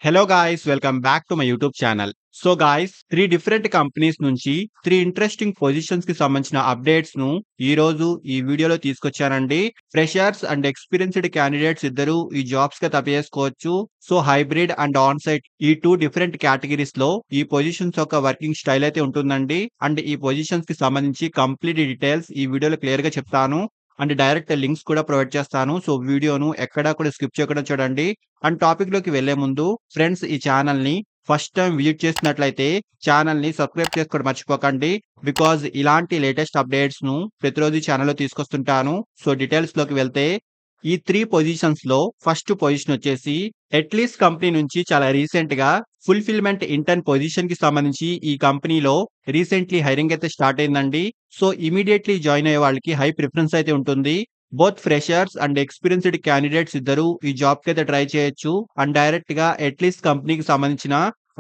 Hello guys welcome back to my YouTube channel. So guys 3 different companies నుంచి 3 interesting positions కి సంబంధించిన updates ను ఈ రోజు ఈ వీడియోలో తీసుకొచ్చానండి. ఫ్రెషర్స్ అండ్ ఎక్స్‌పీరియన్స్‌డ్ క్యాండిడేట్స్ ఇద్దరు ఈ జాబ్స్ కి అప్లై చేసుకోవచ్చు. So hybrid and on site ఈ 2 డిఫరెంట్ కేటగిరీస్ లో ఈ పొజిషన్స్ యొక్క వర్కింగ్ స్టైల్ అయితే ఉంటుందండి. అండ్ ఈ పొజిషన్స్ కి సంబంధించి కంప్లీట్ డీటెయిల్స్ ఈ వీడియోలో క్లియర్ గా చెప్తాను. అండ్ డైరెక్ట్ లింక్స్ కూడా ప్రొవైడ్ చేస్తాను. సో వీడియోను ఎక్కడా కూడా స్కిప్ చేయకుండా చూడండి. అండ్ టాపిక్ లోకి వెళ్లే ముందు ఫ్రెండ్స్ ఈ ఛానల్ ని ఫస్ట్ టైం విజిట్ చేసినట్లయితే ఛానల్ ని సబ్స్క్రైబ్ చేసుకోవడం మర్చిపోకండి. బికాజ్ ఇలాంటి లేటెస్ట్ అప్డేట్స్ ను ప్రతిరోజు ఛానల్లో తీసుకొస్తుంటాను. సో డీటెయిల్స్ లోకి వెళ్తే ఈ 3 పొజిషన్స్ లో ఫస్ట్ పొజిషన్ వచ్చేసి ఎట్లీస్ట్ కంపెనీ నుంచి చాలా రీసెంట్ గా ఫుల్ఫిల్మెంట్ ఇంటర్న్ పొజిషన్ కి సంబంధించి ఈ కంపెనీలో రీసెంట్లీ హైరింగ్ అయితే స్టార్ట్ అయిందండి. సో ఇమీడియట్లీ జాయిన్ అయ్యే వాళ్ళకి హై ప్రిఫరెన్స్ అయితే ఉంటుంది. Both freshers and experienced candidates ఇద్దరు ఈ జాబ్ కైతే ట్రై చేయొచ్చు. అండ్ డైరెక్ట్ గా ఎట్లీస్ట్ కంపెనీకి సంబంధించిన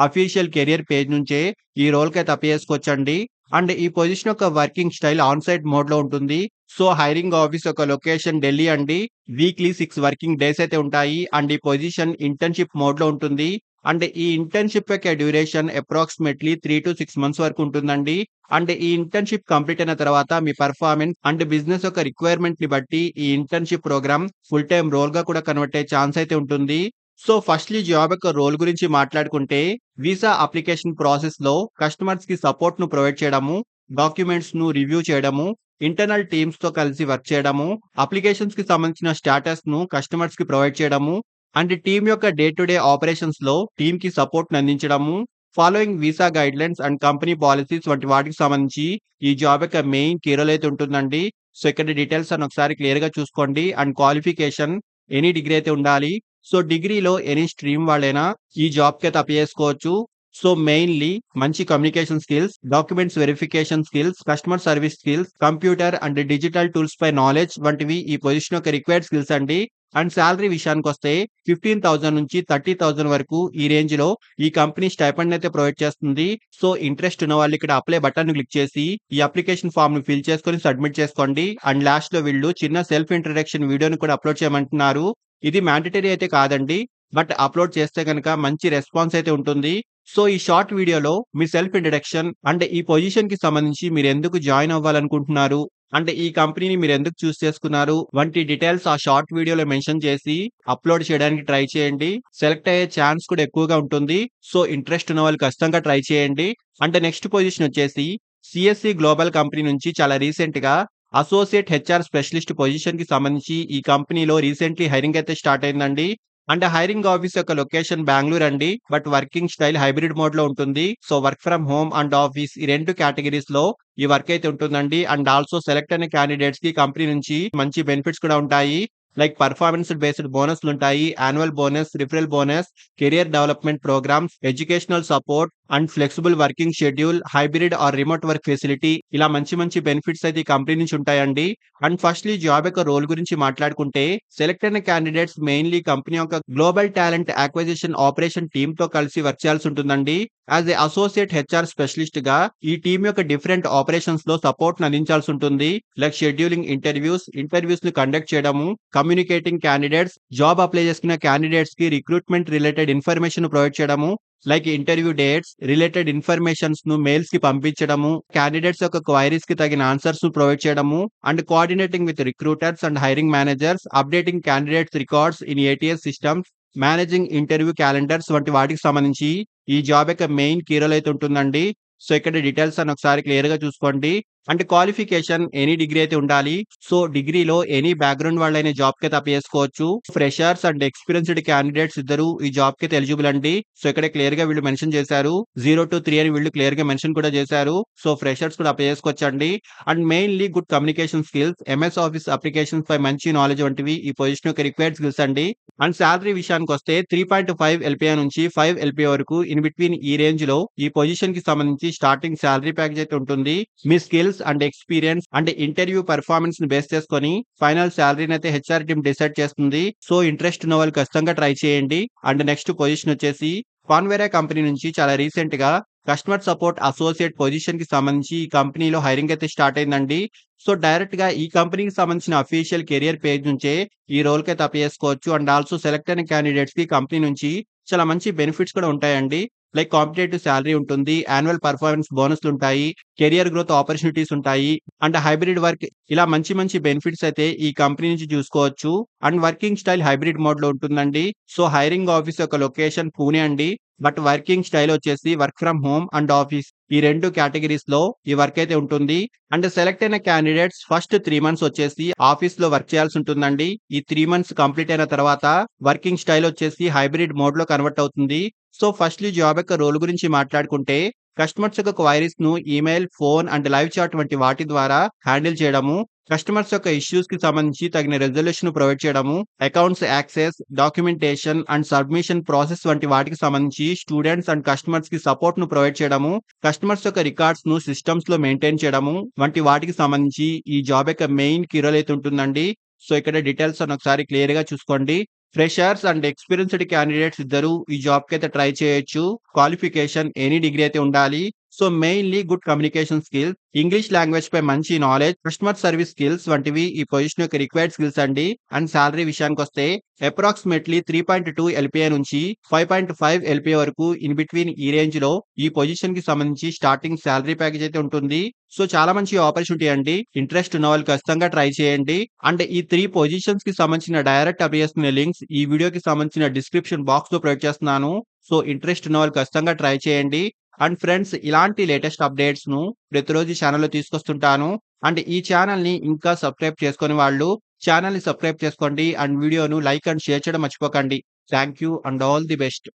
అఫీషియల్ కెరియర్ పేజ్ నుంచే ఈ రోల్ కైతే అప్లై చేసుకోవచ్చండి. అండ్ ఈ పొజిషన్ యొక్క working style on site mode లో ఉంటుంది. సో హైరింగ్ ఆఫీస్ యొక్క లొకేషన్ ఢిల్లీ అండి. వీక్లీ 6 వర్కింగ్ డేస్ అయితే ఉంటాయి. అండ్ ఈ పొజిషన్ ఇంటర్న్‌షిప్ మోడ్ లో ఉంటుంది. అండ్ ఈ ఇంటర్న్‌షిప్ యొక్క డ్యూరేషన్ అప్రాక్సిమేట్లీ 3-6 మంత్స్ వరకు ఉంటుందండి. అండ్ ఈ ఇంటర్న్‌షిప్ కంప్లీట్ అయిన తర్వాత మీ పెర్ఫార్మెన్స్ అండ్ బిజినెస్ యొక్క రిక్వైర్మెంట్ ని బట్టి ఈ internship program full time role గా కూడా కన్వర్ట్ అయ్యే ఛాన్స్ అయితే ఉంటుంది. సో ఫస్ట్‌లీ జాబ్ యొక్క రోల్ గురించి మాట్లాడుకుంటే వీసా అప్లికేషన్ ప్రాసెస్ లో కస్టమర్స్ కి సపోర్ట్ ను ప్రొవైడ్ చేయడము, డాక్యుమెంట్స్ ను రివ్యూ చేయడము, ఇంటర్నల్ టీమ్స్ తో కలిసి వర్క్ చేయడము, అప్లికేషన్స్ కి సంబంధించిన స్టేటస్ ను కస్టమర్స్ కి ప్రొవైడ్ చేయడము, అండ్ టీమ్ యొక్క డే టు డే ఆపరేషన్స్ లో టీమ్ కి సపోర్ట్ అందించడము, following visa guidelines and company policies వంటి వాటికి సంబంధించి ఈ జాబ్ యొక్క మెయిన్ కీ రోల్ అయితే ఉంటుందండి. సో ఇక్కడ డీటెయిల్స్ అన్ని ఒకసారి క్లియర్ గా చూసుకోండి. అండ్ క్వాలిఫికేషన్ ఎనీ డిగ్రీ అయితే ఉండాలి. సో డిగ్రీలో ఎనీ స్ట్రీమ్ వాళ్ళైనా ఈ జాబ్ కి అయితే అప్లై చేసుకోవచ్చు. సో మెయిన్‌లీ మంచి communication skills, documents verification skills, customer service skills, computer and digital tools పై నాలెడ్జ్ వంటివి ఈ పొజిషన్ యొక్క రిక్వైర్డ్ స్కిల్స్ అండి. అండ్ సాలరీ విషయానికొస్తే 15,000 నుంచి 30,000 వరకు ఈ రేంజ్ లో ఈ కంపెనీ స్టైపెండ్ అయితే ప్రొవైడ్ చేస్తుంది. సో ఇంట్రెస్ట్ ఉన్న వాళ్ళు ఇక్కడ అప్లై బటన్ క్లిక్ చేసి ఈ అప్లికేషన్ ఫామ్ ని ఫిల్ చేసుకొని సబ్మిట్ చేసుకోండి. అండ్ లాస్ట్ లో వీళ్ళు చిన్న సెల్ఫ్ ఇంట్రడక్షన్ వీడియోని కూడా అప్లోడ్ చేయమంటున్నారు. ఇది మ్యాండేటరీ అయితే కాదండి. బట్ అప్లోడ్ చేస్తే గనుక మంచి రెస్పాన్స్ అయితే ఉంటుంది. సో ఈ షార్ట్ వీడియోలో మీ సెల్ఫ్ ఇంట్రడక్షన్ అండ్ ఈ పొజిషన్ కి సంబంధించి మీరు ఎందుకు జాయిన్ అవ్వాలనుకుంటున్నారు, అంటే ఈ కంపెనీని మీరు ఎందుకు చూస్ చేసుకున్నారు వంటి డీటెయిల్స్ ఆ షార్ట్ వీడియోలో మెన్షన్ చేసి అప్లోడ్ చేయడానికి ట్రై చేయండి. సెలెక్ట్ అయ్యే ఛాన్స్ కూడా ఎక్కువగా ఉంటుంది. సో ఇంట్రెస్ట్ ఉన్న వాళ్ళు ఖచ్చితంగా ట్రై చేయండి. అంటే నెక్స్ట్ పొజిషన్ వచ్చేసి సిఎస్సి గ్లోబల్ కంపెనీ నుంచి చాలా రీసెంట్ గా అసోసియేట్ హెచ్ఆర్ స్పెషలిస్ట్ పొజిషన్ కి సంబంధించి ఈ కంపెనీలో రీసెంట్లీ హైరింగ్ అయితే స్టార్ట్ అయిందండి. అంటే హైరింగ్ ఆఫీస్ యొక్క లొకేషన్ బెంగుళూరు అండి. But working style hybrid mode లో ఉంటుంది. So work from home and office ఈ 2 కేటగిరీస్ లో ఈ వర్క్ అయితే ఉంటుందండి. అండ్ ఆల్సో సెలెక్ట్ అయిన క్యాండిడేట్స్ కి కంపెనీ నుంచి మంచి బెనిఫిట్స్ కూడా ఉంటాయి. లైక్ పర్ఫార్మెన్స్ బేస్డ్ బోనస్‌లు ఉంటాయి. Annual bonus, referral bonus, career development programs, educational support and flexible working schedule, hybrid or remote work facility ఇలా మంచి మంచి బెనిఫిట్స్ అయితే ఈ కంపెనీ నుంచి ఉంటాయండి. అండ్ ఫస్ట్‌లీ జాబ్ యొక్క రోల్ గురించి మాట్లాడుకుంటే సెలెక్ట్ అయిన క్యాండిడేట్స్ మెయిన్‌లీ కంపెనీ యొక్క global talent acquisition operation team తో కలిసి వర్క్ చేయాల్సి ఉంటుందండి. As a associate HR specialist గా ఈ టీమ్ యొక్క డిఫరెంట్ ఆపరేషన్స్ లో సపోర్ట్ అందించాల్సి ఉంటుంది. లైక్ షెడ్యూలింగ్ ఇంటర్వ్యూస్ ని కండక్ట్ చేయడము, కమ్యూనికేటింగ్ క్యాండిడేట్స్, జాబ్ అప్లై చేసుకున్న క్యాండిడేట్స్ కి రిక్రూట్మెంట్ రిలేటెడ్ ఇన్ఫర్మేషన్ ప్రొవైడ్ చేయడము, like interview dates related informations ను మెయిల్స్ కి పంపించడము, క్యాండిడేట్స్ యొక్క క్వైరీస్ కి తగిన ఆన్సర్స్ ను ప్రొవైడ్ చేయడము, and coordinating with recruiters and hiring managers, updating candidates records in ATS systems, managing interview calendars వంటి వాటికి సంబంధించి ఈ జాబ్ యొక్క మెయిన్ కీ రోల్ అయితే ఉంటుందండి. సో ఇక్కడ డీటెయిల్స్ అన్ని ఒకసారి క్లియర్ గా చూసుకోండి. అంటే క్వాలిఫికేషన్ ఎనీ డిగ్రీ అయితే ఉండాలి. సో డిగ్రీలో ఎనీ బ్యాక్‌గ్రౌండ్ వాళ్ళైనా జాబ్ కి అయితే అప్లై చేసుకోవచ్చు. ఫ్రెషర్స్ అండ్ ఎక్స్‌పీరియన్స్‌డ్ క్యాండిడేట్స్ ఇద్దరు ఈ జాబ్ కి అయితే ఎలిజిబుల్ అండి. సో ఇక్కడ క్లియర్ గా వీళ్ళు మెన్షన్ చేశారు. 0-3 అని వీళ్ళు క్లియర్ గా మెన్షన్ కూడా చేశారు. సో ఫ్రెషర్స్ కూడా అప్లై చేసుకోవచ్చండి. And mainly good communication skills, MS office applications పై మంచి నాలెడ్జ్ వంటివి ఈ పొజిషన్ యొక్క రిక్వైర్డ్ స్కిల్స్ అండి. అండ్ సాలరీ విషయానికొస్తే 3.5 ఎల్‌పిఏ నుంచి 5 ఎల్‌పిఏ వరకు ఇన్ బిట్వీన్ ఈ రేంజ్ లో ఈ పొజిషన్ కి సంబంధించి స్టార్టింగ్ సాలరీ ప్యాకేజ్ అయితే ఉంటుంది. మీ skills and experience and interview performance ని బేస్ చేసుకొని ఫైనల్ సాలరీని అయితే హెచ్ఆర్ టీమ్ డిసైడ్ చేస్తుంది. సో ఇంట్రెస్ట్ ఉన్న వాళ్ళు ఖచ్చితంగా ట్రై చేయండి. అండ్ నెక్స్ట్ పొజిషన్ వచ్చేసి కాన్వెరా కంపెనీ నుంచి చాలా రీసెంట్ గా కస్టమర్ సపోర్ట్ అసోసియేట్ పొజిషన్ కి సంబంధించి ఈ కంపెనీలో హైరింగ్ అయితే స్టార్ట్ అయిందండి. సో డైరెక్ట్ గా ఈ కంపెనీకి సంబంధించిన అఫీషియల్ కెరియర్ పేజ్ నుంచే ఈ రోల్ కి అయితే అప్లై చేసుకోవచ్చు. అండ్ ఆల్సో సెలెక్ట్ అయిన క్యాండిడేట్స్ కి కంపెనీ నుంచి చాలా మంచి బెనిఫిట్స్ కూడా ఉంటాయండి. లైక్ కాంపిటేటివ్ సాలరీ ఉంటుంది. యాన్యువల్ పెర్ఫార్మన్స్ బోనస్‌లుంటాయి. కెరియర్ గ్రోత్ ఆపర్చునిటీస్ ఉంటాయి. అండ్ హైబ్రిడ్ వర్క్ ఇలా మంచి మంచి బెనిఫిట్స్ అయితే ఈ కంపెనీ నుంచి చూసుకోవచ్చు. అండ్ వర్కింగ్ స్టైల్ హైబ్రిడ్ మోడ్‌లో ఉంటుందండి. సో, హైరింగ్ ఆఫీస్ యొక్క లొకేషన్ పూణే అండి. బట్ వర్కింగ్ స్టైల్ వచ్చేసి work from home and office ఈ 2 కేటగరీస్‌లో ఈ వర్క్ అయితే ఉంటుంది. అండ్ సెలెక్ట్ అయిన క్యాండిడేట్స్ ఫస్ట్ 3 మంత్స్ వచ్చేసి ఆఫీస్‌లో వర్క్ చేయాల్సి ఉంటుందండి. ఈ 3 మంత్స్ కంప్లీట్ అయిన తర్వాత వర్కింగ్ స్టైల్ వచ్చేసి హైబ్రిడ్ మోడ్‌లో కన్వర్ట్ అవుతుంది. సో, ఫస్ట్‌లీ జాబ్ యొక్క రోల్ గురించి మాట్లాడుకుంటే కస్టమర్స్ యొక్క క్వైరీస్‌ను email, phone and live chat వంటి వాటి ద్వారా హ్యాండిల్ చేయడము. కస్టమర్స్ యొక్క ఇష్యూస్‌కి సంబంధించి తగిన రిజల్యూషన్ ప్రొవైడ్ చేయడము. Accounts access, documentation and submission process వంటి వాటికి సంబంధించి స్టూడెంట్స్ అండ్ కస్టమర్స్‌కి సపోర్ట్‌ను ప్రొవైడ్ చేయడము. కస్టమర్స్ యొక్క రికార్డ్స్‌ను సిస్టమ్స్‌లో మెయింటైన్ చేయడము వంటి వాటికి సంబంధించి ఈ జాబ్ యొక్క మెయిన్ కీ రోల్ అయితే ఉంటుందండి. సో, ఇక్కడ డీటెయిల్స్ అన్ని ఒకసారి క్లియర్‌గా చూసుకోండి. ఫ్రెషర్స్ అండ్ ఎక్స్‌పీరియన్స్‌డ్ క్యాండిడేట్స్ ఇద్దరూ ఈ జాబ్‌కైతే ట్రై చేయొచ్చు. క్వాలిఫికేషన్ ఎనీ డిగ్రీ అయితే ఉండాలి. So, mainly good communication skills, English లాంగ్వేజ్‌పై మంచి నాలెడ్జ్, కస్టమర్ సర్విస్ స్కిల్స్ వంటివి ఈ పొజిషన్ యొక్క రిక్వైర్డ్ స్కిల్స్ అండి. అండ్ సాలరీ విషయానికొస్తే అప్రాక్సిమేట్‌లీ 3.2 ఎల్‌పీఏ నుంచి 5.5 ఎల్‌పీఏ వరకు ఇన్ బిట్వీన్ ఈ రేంజ్‌లో ఈ పొజిషన్‌కి సంబంధించి స్టార్టింగ్ సాలరీ ప్యాకేజ్ అయితే ఉంటుంది. సో, చాలా మంచి ఆపర్చునిటీ అండి. ఇంట్రెస్ట్ ఉన్నవాళ్ళు ఖచ్చితంగా ట్రై చేయండి. అండ్ ఈ 3 పొజిషన్స్‌కి సంబంధించిన డైరెక్ట్ అప్లికేషన్ లింక్స్ ఈ వీడియోకి సంబంధించిన డిస్క్రిప్షన్ బాక్స్‌లో ప్రొవైడ్ చేస్తున్నాను. సో, ఇంట్రెస్ట్ ఉన్నవాళ్ళు ఖచ్చితంగా ట్రై చేయండి. అండ్ ఫ్రెండ్స్, ఇలాంటి లేటెస్ట్ అప్డేట్స్‌ను ప్రతిరోజు ఛానెల్‌లో తీసుకొస్తుంటాను. అండ్ ఈ ఛానెల్‌ని ఇంకా సబ్స్క్రైబ్ చేసుకోని వాళ్ళు ఛానెల్‌ని సబ్స్క్రైబ్ చేసుకోండి. అండ్ వీడియోను లైక్ అండ్ షేర్ చేయడం మర్చిపోకండి. Thank you and all the best.